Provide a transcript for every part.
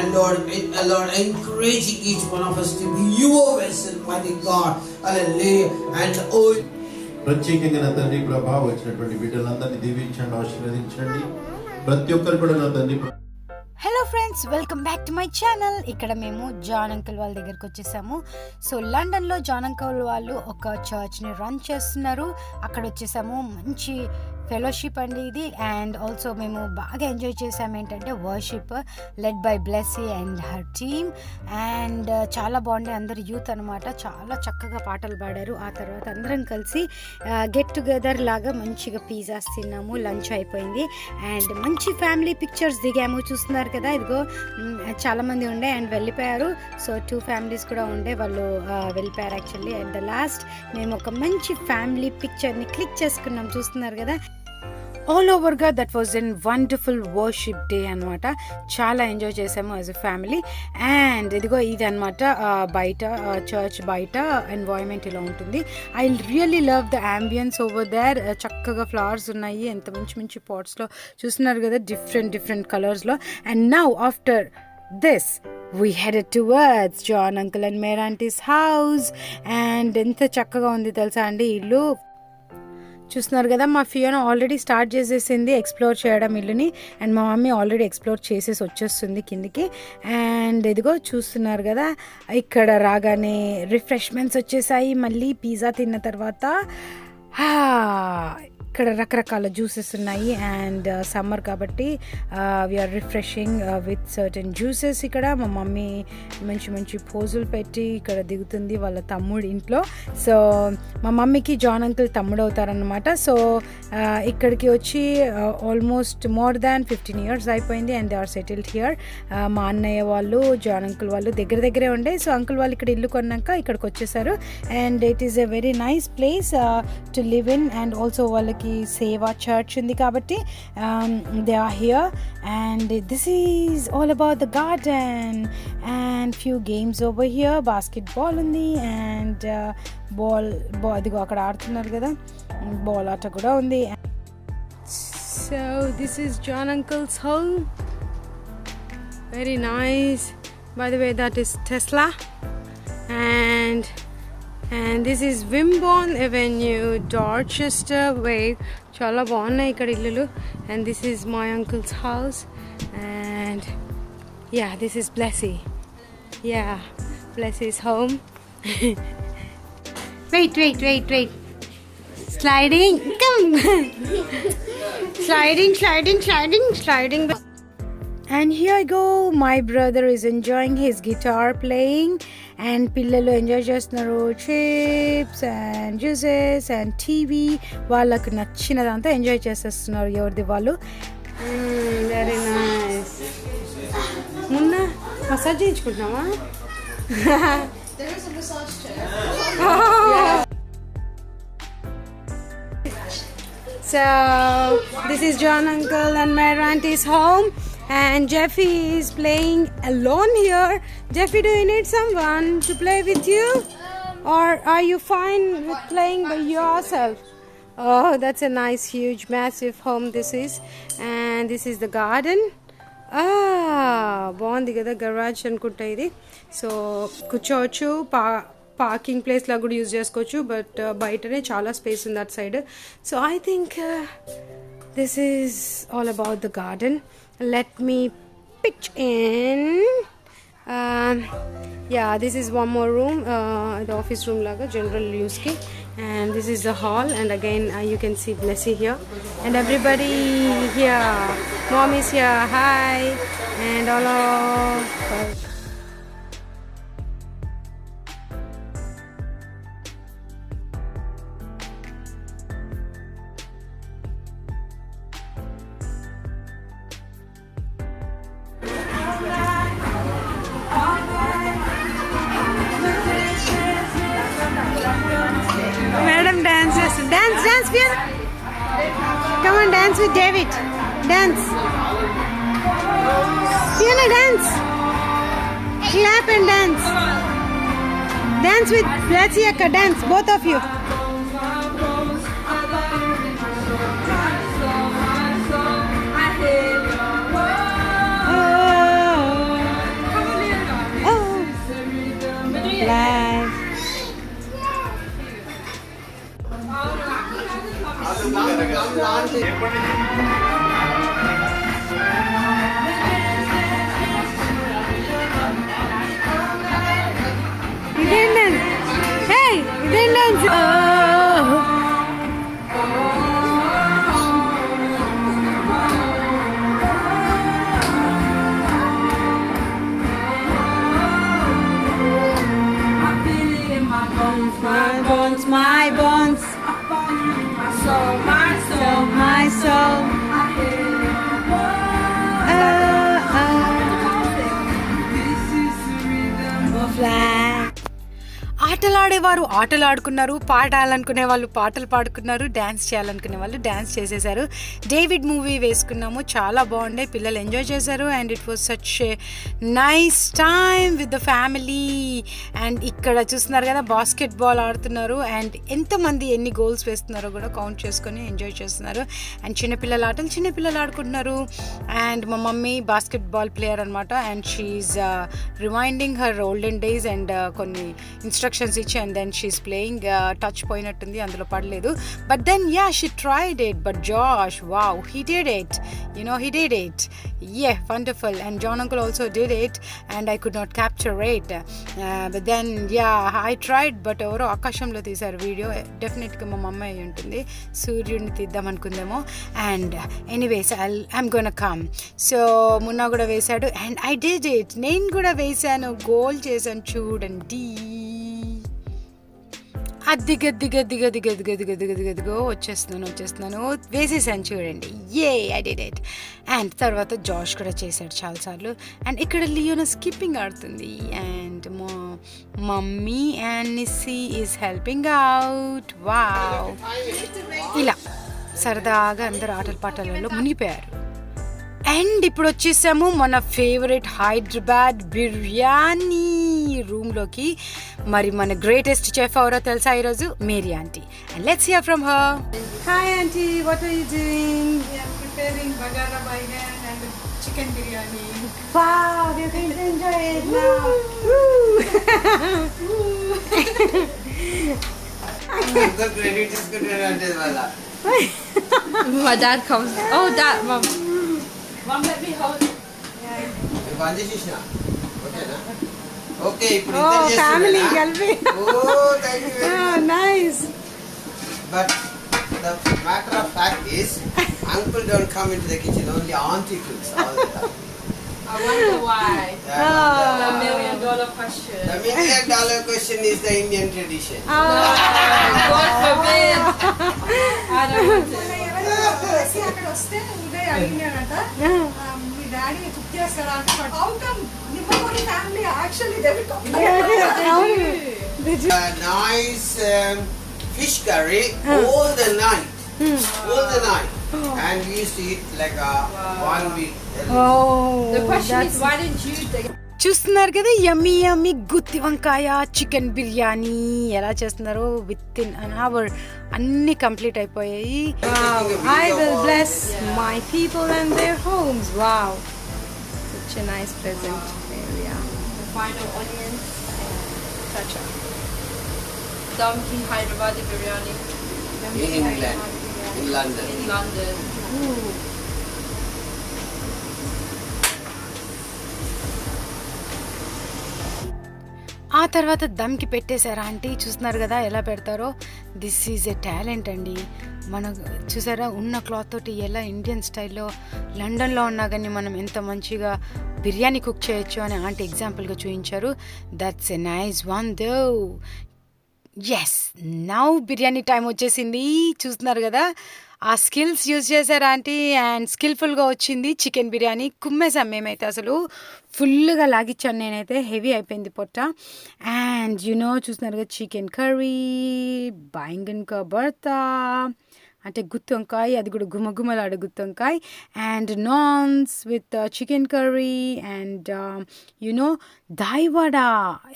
and Lord, encouraging each one of us to be your vessel, mighty God. Hallelujah. And oh, ప్రత్యేకంగా నా తండ్రి ప్రభావం వచ్చినటువంటి బిడ్డలందరినీ దీవించండి, ఆశీర్వదించండి. ప్రతి ఒక్కరు కూడా నా తండ్రి. Hello friends, welcome back to my channel. ఇక్కడ మేము జాన్ అంకుల్ వాళ్ళ దగ్గరికి వచ్చేసాము. సో లండన్లో జాన్ అంకుల్ వాళ్ళు ఒక చర్చ్ని రన్ చేస్తున్నారు. అక్కడ వచ్చేసాము. మంచి ఫెలోషిప్ అండి ఇది. అండ్ ఆల్సో మేము బాగా ఎంజాయ్ చేసాము. ఏంటంటే worship led by Blessy and her team. And చాలా బాగుండే. అందరు యూత్ అనమాట. చాలా చక్కగా పాటలు పాడారు. ఆ తర్వాత అందరం కలిసి గెట్ టుగెదర్ లాగా మంచిగా పిజ్జాస్ తిన్నాము. లంచ్ అయిపోయింది. అండ్ మంచి ఫ్యామిలీ పిక్చర్స్ దిగాము. చూస్తున్నారు కదా, ఇదిగో చాలామంది ఉండే అండ్ వెళ్ళిపోయారు. సో 2 ఫ్యామిలీస్ కూడా ఉండే, వాళ్ళు వెళ్ళిపోయారు యాక్చువల్లీ. అట్ ద లాస్ట్ మేము ఒక మంచి ఫ్యామిలీ పిక్చర్ని క్లిక్ చేసుకున్నాం. చూస్తున్నారు కదా, ఆల్ ఓవర్గా that was an wonderful worship day అనమాట. చాలా ఎంజాయ్ చేసాము యాజ్ ఎ ఫ్యామిలీ. అండ్ ఇదిగో ఇది అనమాట బయట చర్చ్ బయట ఎన్వైర్న్మెంట్ ఇలా ఉంటుంది. I really love the ambience over there. చక్కగా ఫ్లవర్స్ ఉన్నాయి, ఎంత మంచి మంచి పాట్స్లో. చూస్తున్నారు కదా, డిఫరెంట్ కలర్స్లో. And now after this we headed towards John uncle and Mary auntie's house. and ఎంత చక్కగా ఉంది తెలుసా అండి ఇల్లు. చూస్తున్నారు కదా, మా ఫియోనా ఆల్రెడీ స్టార్ట్ చేసేసింది ఎక్స్ప్లోర్ చేయడం ఇల్లుని. అండ్ మా మమ్మీ ఆల్రెడీ ఎక్స్ప్లోర్ చేసేసి వచ్చేస్తుంది కిందికి. అండ్ ఇదిగో చూస్తున్నారు కదా, ఇక్కడ రాగానే రిఫ్రెష్మెంట్స్ వచ్చేసాయి. మళ్ళీ పిజ్జా తిన్న తర్వాత ఇక్కడ రకరకాల జ్యూసెస్ ఉన్నాయి. అండ్ సమ్మర్ కాబట్టి we're refreshing with certain juices. ఇక్కడ మా మమ్మీ మంచి పోజులు పెట్టి ఇక్కడ దిగుతుంది వాళ్ళ తమ్ముడు ఇంట్లో. సో మా మమ్మీకి జాన్ అంకుల్ తమ్ముడు అవుతారనమాట. సో ఇక్కడికి వచ్చి ఆల్మోస్ట్ మోర్ దాన్ 15 years అయిపోయింది. And they are settled here. మా అన్నయ్య వాళ్ళు జాన్ అంకుల్ వాళ్ళు దగ్గరే ఉండే. సో అంకుల్ వాళ్ళు ఇక్కడ ఇల్లు కొన్నాక ఇక్కడికి వచ్చేసారు. And it is a very nice place to live in. And also వాళ్ళకి సేవా చర్చ్ ఉంది కాబట్టి they are here. And this is all about the garden and few games over here. Basketball ఉంది అండ్ బాల్ అదిగో అక్కడ ఆడుతున్నారు కదా, ball ఆట కూడా ఉంది. So this is John uncle's home. Very nice. By the way that is Tesla. And this is Wimborne Avenue, Dorchester Way. చాలా బాగున్నాయి ఇక్కడ ఇల్లులు. And this is my uncle's house. And yeah, this is Blessy. Yeah, Blessy's home. wait. Sliding. Come. sliding. And here I go. My brother is enjoying his guitar playing. And పిల్లలు enjoy చేస్తున్నారు. Chips and juices and TV. వాళ్ళకు నచ్చినదంతా enjoy చేసేస్తున్నారు ఎవరిది వాళ్ళు. Very nice. మొన్న massage చేయించుకుంటున్నావా? So this is John uncle and Mary auntie's home. And Jeffy is playing alone here. Jeffy, do you need someone to play with you? Or are you fine with playing by yourself? Oh, that's a nice, huge, massive home this is. And this is the garden. బాగుంది కదా, garage అనుకుంటా ఇది. So కూర్చోవచ్చు, parking place లాగా కూడా use చేసుకోవచ్చు. But బయటనే చాలా స్పేస్ ఉంది at side. So I think this is all about the garden. Let me pitch in. Yeah, this is one more room, the office room laga general use ki. And this is the hall. And again you can see Blessy here and everybody here. Mom is here. Hi. And hello. Dance, Fiona. Come on, dance with David. Dance. Fiona, dance. Clap and dance. Dance with Blessy Akka. Dance, both of you. ఇదేంటి హే ఇదేంటి my bones, my soul. ఆటలాడేవారు ఆటలు ఆడుకున్నారు, పాడాలనుకునే వాళ్ళు పాటలు పాడుకున్నారు, dance చేయాలనుకునే వాళ్ళు dance చేసేసారు. David movie వేసుకున్నాము, చాలా బాగుండే, పిల్లలు ఎంజాయ్ చేశారు. And it was such a nice time with the family. And ఇక్కడ చూస్తున్నారు కదా బాస్కెట్ బాల్ ఆడుతున్నారు. అండ్ ఎంతమంది ఎన్ని గోల్స్ వేస్తున్నారో కూడా కౌంట్ చేసుకొని ఎంజాయ్ చేస్తున్నారు. అండ్ చిన్నపిల్లల ఆటలు చిన్నపిల్లలు ఆడుకుంటున్నారు. అండ్ మా మమ్మీ బాస్కెట్ బాల్ ప్లేయర్ అనమాట. And she reminding her olden days and కొన్ని ఇన్స్ట్రక్షన్స్ ఇచ్చి and then she's playing. Touch పోయినట్టుంది, అందులో పడలేదు. But then yeah she tried it. But gosh, wow, he did it. He did it. Yeah, wonderful. And John uncle also did it and I could not capture it. But then yeah, I tried, but ఎవరో ఆకాశంలో తీశారు video. డెఫినెట్గా మా మమ్మ అయి ఉంటుంది, సూర్యుడిని తీద్దాం అనుకుందేమో. And anyways I'm gonna come. So Munna కూడా వేశాడు అండ్ ఐ డిడ్ ఇట్. నేను కూడా వేశాను, గోల్ చేశాను చూడండి. అదిగో వచ్చేస్తున్నాను వేసేసాను చూడండి. I did it. అండ్ తర్వాత జాష్ కూడా చేశాడు చాలాసార్లు. అండ్ ఇక్కడ లియోనా స్కిప్పింగ్ ఆడుతుంది. అండ్ మా mummy and Nissy is helping out. Wow, ఇలా సరదాగా అందరూ ఆటల పాటలలో మునిగిపోయారు. అండ్ ఇప్పుడు వచ్చేసాము మన ఫేవరెట్ హైదరాబాద్ బిర్యానీ రూమ్లోకి. మరి మన గ్రేటెస్ట్ చెఫ్ ఎవరో తెలుసా ఈరోజు? Mary aunty. And let's hear from her. Hi aunty, what are you doing? Preparing bagara baigan and chicken biryani. Wow, you're going to enjoy it now. Uncle credit is good and wala. My dad comes. Oh, dad, mom. Mom, let me hold. Bandi Krishna. Okay na? Okay, ఇప్పుడు Oh, ఇద్దరు family చేస్తున్నారా? కలిపి. Oh, thank you very much. Nice. But the matter of fact is, uncle don't come into the kitchen, only auntie cooks all the time. I wonder why. Yeah, The wonder why. $1,000,000 question. The $1,000,000 question is the Indian tradition. God forbid. I don't want it. అక్కడ వస్తే ఉదయ్ అడిగినాడట, మీ daddy cook చేస్తారా అంటే, అవుతాం Nimmagonda family actually Nice fish curry all the night. All the night. And we used to eat like a 1 week. The question is, why didn't you? చూస్తున్నారు కదా యమ్మీ యమ్మీ గుత్తి వంకాయ చికెన్ బిర్యానీ ఎలా చేస్తున్నారో. విత్ ఇన్ అన్ అవర్ అన్ని complete అయిపోయాయి. I will bless my people and there homes. Wow, such a nice present area. The final onions and touch-up. Dumpy Hyderabadi biryani. In England, in London. In London. Ooh. ఆ తర్వాత దమ్కి పెట్టేశారా aunty. చూస్తున్నారు కదా ఎలా పెడతారో. This is a talent అండి. మన చూసారా ఉన్న క్లాత్ తోటి ఎలా ఇండియన్ స్టైల్లో లండన్లో ఉన్నా కానీ మనం ఎంత మంచిగా బిర్యానీ కుక్ చేయొచ్చు అని ఆంటీ ఎగ్జాంపుల్గా చూపించారు. That's a nice one though. Yes, now biryani time వచ్చేసింది. చూస్తున్నారు కదా ఆ స్కిల్స్ యూజ్ చేశారు ఆంటీ. అండ్ స్కిల్ఫుల్గా వచ్చింది చికెన్ బిర్యానీ. కుమ్మేసాం మేమైతే, అసలు ఫుల్గా లాగిచ్చాను నేనైతే. హెవీ అయిపోయింది పొట్ట. అండ్ చూస్తున్నారు కదా చికెన్ కర్రీ, బైంగన్ కా భర్తా అంటే గుత్తి వంకాయ, అది కూడా గుమగుమలాడే గుత్తి వంకాయ. And naans with chicken curry and dahi vada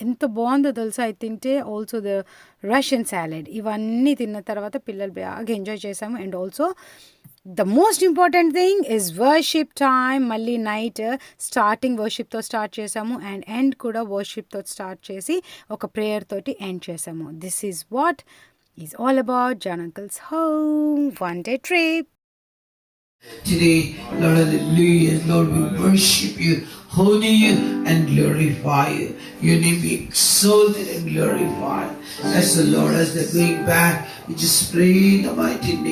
ఎంత బాగుందో తెలుసా అది తింటే. Also the Russian salad. ఇవన్నీ తిన్న తర్వాత పిల్లలు బాగా ఎంజాయ్ చేసాము. And also the most important thing is worship time. మళ్ళీ నైట్ స్టార్టింగ్ వర్షిప్తో స్టార్ట్ చేసాము అండ్ ఎండ్ కూడా వర్షిప్తో స్టార్ట్ చేసి ఒక ప్రేయర్ తోటి ఎండ్ చేసాము. This is what is all about John Uncle's home one day trip. Today, Lord, hallelujah, Lord, we worship you, honor you, and glorify you. Your name be exalted and glorified. As the Lord, as they're going back, we just pray in the mighty name.